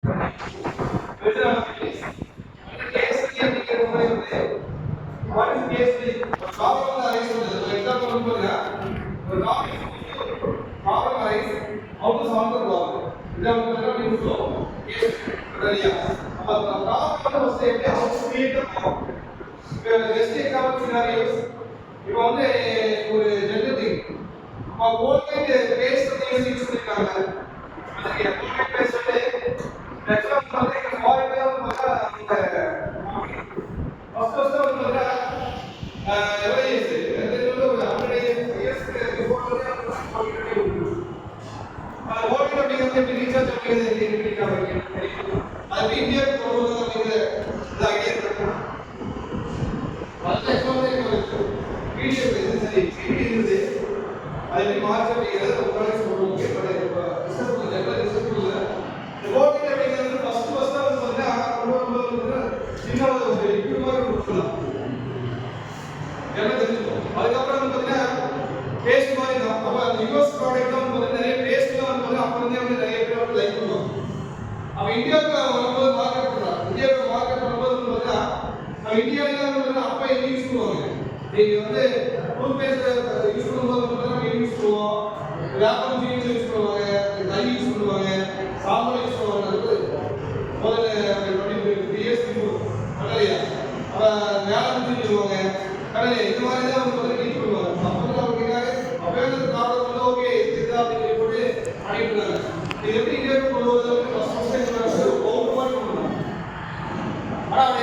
What is case? Problem arises. For example, problem arises. How to solve the problem? Example, we flow. Case. Problem was say how to create the problem. Just example scenarios. இப்போ வந்து ஒரு general thing நம்ம Colgate paste வந்து use பண்ணிருக்காங்க. அதுக்கு Colgate paste வந்து example வந்து இங்க ஃபாரின்ல வந்து பார்த்தா ஃபர்ஸ்ட் வந்து பார்த்தா எவ்வளவு இயர்ஸ் வந்து ஒரு 100 இயர்ஸ்க்கு பிஃபோர் கோல்கேட் அப்படிங்கிறது ரீசார்ஜ் அப்படிங்கிறது அது இந்தியாவுக்கு கொண்டு வந்து அப்படிங்கிற ஐடியா இருக்கு. அதுல எக்ஸாம்பிள் வீடியோ சரி இருக்குது அது மார்ச் அப்படிங்கிறது உங்களுக்கு சொல்லுவோம். இப்போ ரிசர்ச் பண்ணல ரிசர்ச் இல்லை கோல்கேட் அப்படிங்கிறது ஃபர்ஸ்ட் வந்து பார்த்தா சின்ன ஒரு லிக்விட் மாதிரி கொடுக்கலாம் எல்லாம் தெரிஞ்சுக்கணும். அதுக்கப்புறம் வந்து பார்த்தீங்கன்னா பேஸ்ட் மாதிரி தான். அப்போ அந்த யூஎஸ் ப்ராடக்ட் தான் வந்து நிறைய பேஸ்ட்லாம் வந்து அப்போ வந்து நிறைய பேர் வந்து லைக் பண்ணுவாங்க. அப்போ இந்தியாவுக்கு வரும்போது மார்க்கெட் பண்ணுறாங்க. இந்தியாவுக்கு மார்க்கெட் பண்ணும்போது வந்து பார்த்தீங்கன்னா நம்ம இந்தியாவில் வந்து அப்போ என்ன யூஸ் பண்ணுவாங்க. நீங்கள் வந்து டூத் பேஸ்ட் யூஸ் பண்ணும்போது பார்த்தீங்கன்னா யூஸ் பண்ணுவோம், வேப்பம் ஜீன்ஸ் யூஸ் பண்ணுவாங்க, கை யூஸ் பண்ணுவாங்க, சாம்பல் யூஸ் பண்ணுவாங்க. முதல்ல 23 இயர்ஸ் இல்லையா வேலை சொல்லுவாங்க. கடலை இது மாதிரி தான் அவங்க வந்து டீச் பண்ணுவாங்க. அப்போ வந்து அவங்க கேட்காங்க அப்பவே அந்த ப்ராப்ளம் வந்து ஓகே இதுதான் அப்படின்னு போட்டு பண்ணிட்டு இருக்காங்க. இது எப்படி இந்தியாவுக்கு கொண்டு வருது ஒவ்வொரு மாதிரி பண்ணுவாங்க. ஆனால்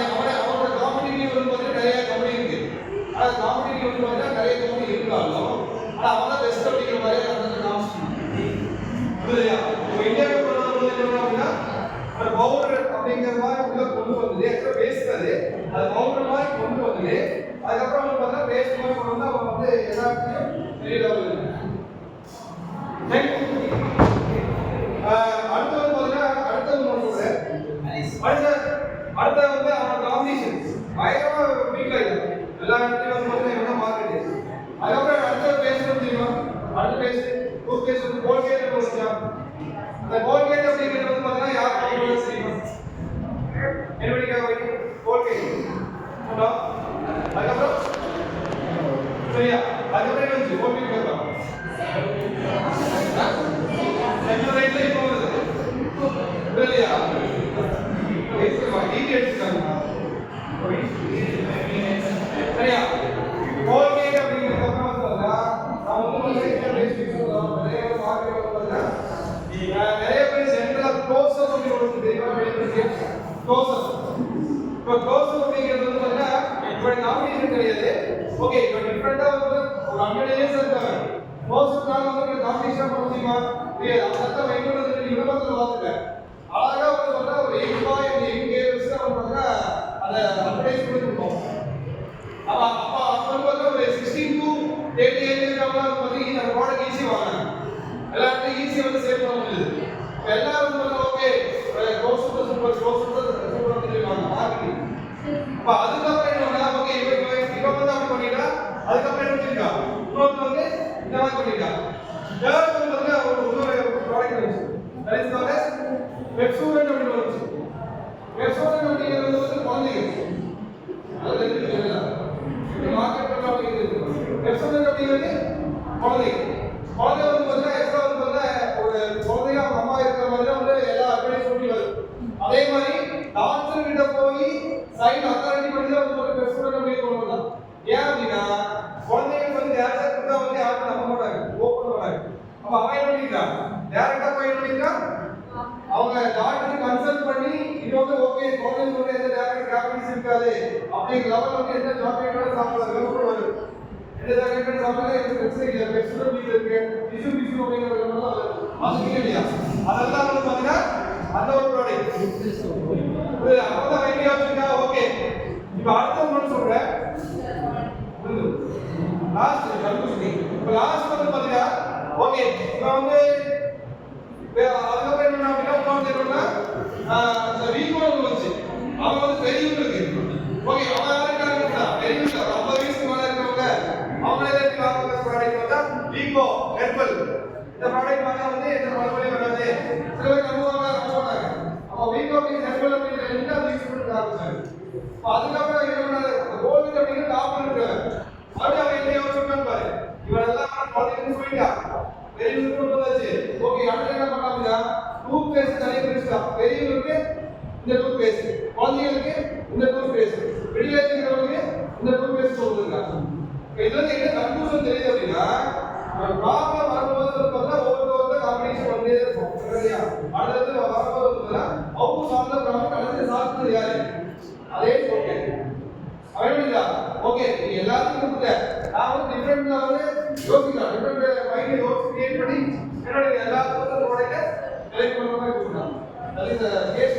அவரோட காம்படிட்டிவ் வந்து பார்த்தீங்கன்னா நிறைய கம்பெனி இருக்கு. ஆனால் காம்படிட்டிவ் வந்து பார்த்தீங்கன்னா நிறைய கம்பெனி இருந்தாலும் ஆனால் அவங்க தான் பெஸ்ட் அப்படிங்கிற மாதிரி அந்த காமிச்சு இல்லையா. இப்போ இந்தியாவுக்கு கொண்டு வரும்போது என்ன அப்படின்னா ஒரு பவுடர் அப்படிங்கிற மாதிரி உள்ள கொண்டு வந்தது எக்ஸ்ட்ரா பேஸ்டாது அது பவுடர் மாதிரி கொண்டு வந்தது. அதுக்கப்புறம் வந்து பார்த்தா பேஸ்ட் மாதிரி கொண்டு வந்து அவங்க வந்து எல்லாத்தையும் பெரிய லெவலில் அடுத்து வந்து பார்த்தீங்கன்னா அடுத்த வந்து அவனோட காம்படிஷன் பயங்கரமா வீக் ஆகிடும். எல்லா இடத்துலையும் வந்து பார்த்தீங்கன்னா என்ன மார்க்கெட். அதுக்கப்புறம் அடுத்த பேஸ்ட் தெரியுமா அடுத்த பேஸ்ட் டூத் பேஸ்ட் வந்து கோல்கேட் வச்சா அந்த கோல்கேட் அப்படிங்கிறது வந்து பார்த்தீங்கன்னா யார் தெரியுமா என்னடிக்காக கோல்கேட் அதுக்கப்புறம் சரியா அதுக்கப்புறம் என்ன வந்து கோல்கேட் கேட்கலாம் ரைட்ல இப்போ வருது இல்லையா ஈஸி எடுத்துக்காங்க சரியா. கோல்கேட் அப்படிங்கிறது அப்புறம் வந்து நான் வந்து நிறைய பேர் சென்ட்ரலா க்ளோஸ்அப் அப்படி ஒன்று தெரியுமா க்ளோஸ்அப். இப்போ க்ளோஸ்அப் அப்படிங்கிறது வந்து பார்த்தீங்கன்னா இப்போ காம்படிஷன் கிடையாது. ஓகே இப்போ டிஃப்ரெண்டாக வந்து ஒரு 100 இயர்ஸ் இருக்காங்க. க்ளோஸ்அப்னால வந்து காம்படிஷன் பண்ண முடியுமா இல்லையா. அதான் வைக்கிறது யுனிவர்சல் பார்த்துட்டேன் அழகாக வந்து பார்த்தா ஒரு 8 பாய் அந்த 8 கேர்ஸ் தான் வந்து அதை அட்வர்டைஸ் பண்ணி கொடுப்போம். அப்போ வந்து பார்த்தா ஒரு 16 to 30 ஏஜ் இருக்கவங்களாம் வந்து பார்த்தீங்கன்னா அந்த ப்ராடக்ட் ஈஸி வாங்கினாங்க. எல்லாருக்கும் ஈஸியாக வந்து சேவ் பண்ண முடியுது. இப்போ எல்லாரும் வந்து ஓகே க்ளோஸ்அப் சூப்பர் சொல்லுவாங்க மார்க்கெட்டிங். அப்போ அதுக்கப்புறம் என்ன ஓகே இவன் வந்து அப்படி பண்ணிட்டா அதுக்கப்புறம் என்ன பண்ணிருக்கா இன்னொருத்தர் வந்து இந்த மாதிரி பண்ணிட்டா. தேர்ட் வந்து இன்னொரு ப்ராடக்ட் இருந்துச்சு that is called as Pepsodent அப்படின்னு வந்துச்சு. பெப்சோடன்ட் அப்படிங்கிறது வந்து குழந்தைங்க அது தெரியல மார்க்கெட் பண்ணலாம் அப்படிங்கிறது. பெப்சோடன்ட் அப்படிங்கிறது குழந்தைங்க வந்து பார்த்தீங்கன்னா எக்ஸ்ட்ரா வந்து பார்த்தீங்கன்னா ஒரு குழந்தைங்க அவங்க அம்மா இருக்கிற மாதிரி தான் வந்து எல்லா அட்வைஸ் சொல்லி வருது. அதே மாதிரி டாக்டர் கிட்ட போய் சைன் அத்தாரிட்டி பண்ணி தான் வந்து பெப்சோடன்ட் அப்படின்னு கொண்டு வந்தாங்க. ஏன் அப்படின்னா குழந்தைங்களுக்கு வந்து டேரக்டா கொடுத்தா வந்து யாரும் நம்ப மாட்டாங்க ஓப்பன் பண்ணாங்க. அப்போ அவன் என்ன பண்ணிருக்கான் டேரக்டா போய் என்ன பண்ணிருக்கான் அவங்க டாக்டர் கன்சல்ட் பண்ணி இது வந்து ஓகே குழந்தைங்க வந்து எந்த டேரக்ட் கேபிட்டல்ஸ் இருக்காது அப்படிங்கிற லெவல் வந்து எந்த சாக்லேட்டோட சாப்பிடலாம் வரும். எந்த சாக்லேட்டோட சாப்பிடலாம் எனக்கு பிரச்சனை இல்லை பெப்சோடன்ட் இருக்கு டிஷ்யூ அப்படிங்கிற லெவல் அது இல்லையா. அதெல்லாம் வந்து பார்த்தீங்கன்னா அந்த ஒரு ப்ராடக்ட் அப்பதான் ஐடியா வச்சுக்கா ஓகே. இப்போ அடுத்த ஒன்று சொல்றேன் லாஸ்ட் கன்க்ளூஷன். இப்போ லாஸ்ட் வந்து பார்த்தீங்கன்னா ஓகே இப்போ வந்து அதுக்கப்புறம் என்ன அப்படின்னா வந்து என்னன்னா அந்த வீக்கோடு வந்துச்சு அவங்க வந்து பெரியவங்களுக்கு ஓகே அவங்க யாருக்காங்க பெரியவங்க 50 வயசுக்கு மேலே இருக்கிறவங்க அவங்களே எடுத்து வாங்க ப்ராடக்ட் வந்தா வீக்கோ ஹெர்பல் இந்த ப்ராடக்ட் வாங்க வந்து எந்த ப்ராப்ளமே வராது. சில பேர் நம்புவாங்க அப்போ பெரியோருக்கு சென்ட்ரல் அப்படிங்கிற ரெண்டாவது யூஸ் பண்ணி ஆரம்பிச்சாரு. இப்போ அதுக்கப்புறம் என்ன பண்ணாரு, கோவிந்த் அப்படிங்கிற டாப் இருக்கு அப்படியே அவன் என்ன யோசிச்சுட்டான்னு பாரு, இவரெல்லாம் குழந்தைன்னு சொல்லிட்டா பெரியவருக்கு கொண்டு வந்தாச்சு. ஓகே, அடுத்து என்ன பண்ணாங்க, டூத் பேஸ்ட் தனியாக பிரிச்சுட்டா. பெரியவருக்கு இந்த டூத் பேஸ்ட், குழந்தைகளுக்கு இந்த டூத் பேஸ்ட், வெளியில இருக்கிறவங்களுக்கு இந்த டூத் பேஸ்ட் சொல்லுங்க. இதுல என்ன கன்ஃபியூஷன் தெரியுது அப்படின்னா, ப்ராப்ளம் வரும்போது பார்த்தா ஒவ்வொரு காம்பினேஷன் வந்து இருக்கும் சரியா. அடுத்து வரும்போது பார்த்தா அவங்க சார்ந்த ப்ராப்ளம் அடுத்து சார்ந்தது யாரு, அதே ஓகே அவனுங்களா. ஓகே, நீ எல்லாத்துக்கும் கொடுத்த நான் வந்து டிஃபரெண்ட்ல வந்து யோசிக்கலாம், டிஃபரெண்ட் மைண்ட் யோசிச்சு கிரியேட் பண்ணி என்னோட எல்லாத்துக்கும் உடைய கலெக்ட் பண்ற மாதிரி கொடுக்கலாம். அது இந்த கேஸ்